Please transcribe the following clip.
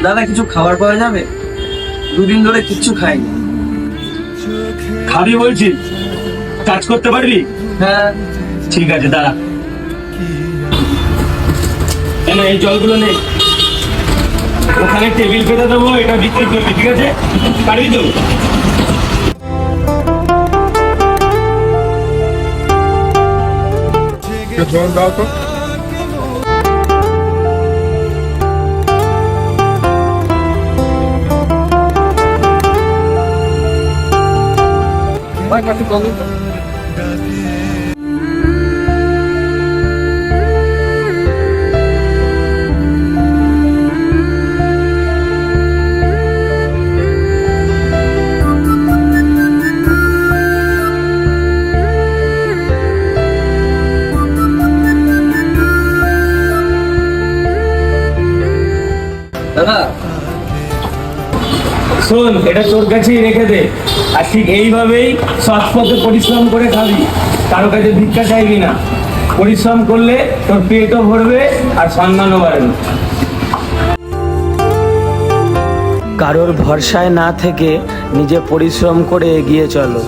দাদা কিছু খাবার পাওয়া যাবে? দুদিন ধরে কিচ্ছু খাইনি। খাবি বলছি, কাজ করতে পারবি? হ্যাঁ। ঠিক আছে, দাঁড়া। এই জলগুলো নেই, ওখানে টেবিল পেতে দেবো, এটা বিক্রি করবি, ঠিক আছে? পারবি তো? জল দাও তো। দাদা শোন, এটা তোর কাছেই রেখে দে, আর ঠিক এইভাবেই সৎ পথে পরিশ্রম করে খাবি, কারো কাছে ভিক্ষা চাইবি না। পরিশ্রম করলে তোর পেটও ভরবে আর সম্মানও বাড়বে। কারোর ভরসায় না থেকে নিজে পরিশ্রম করে এগিয়ে চলো।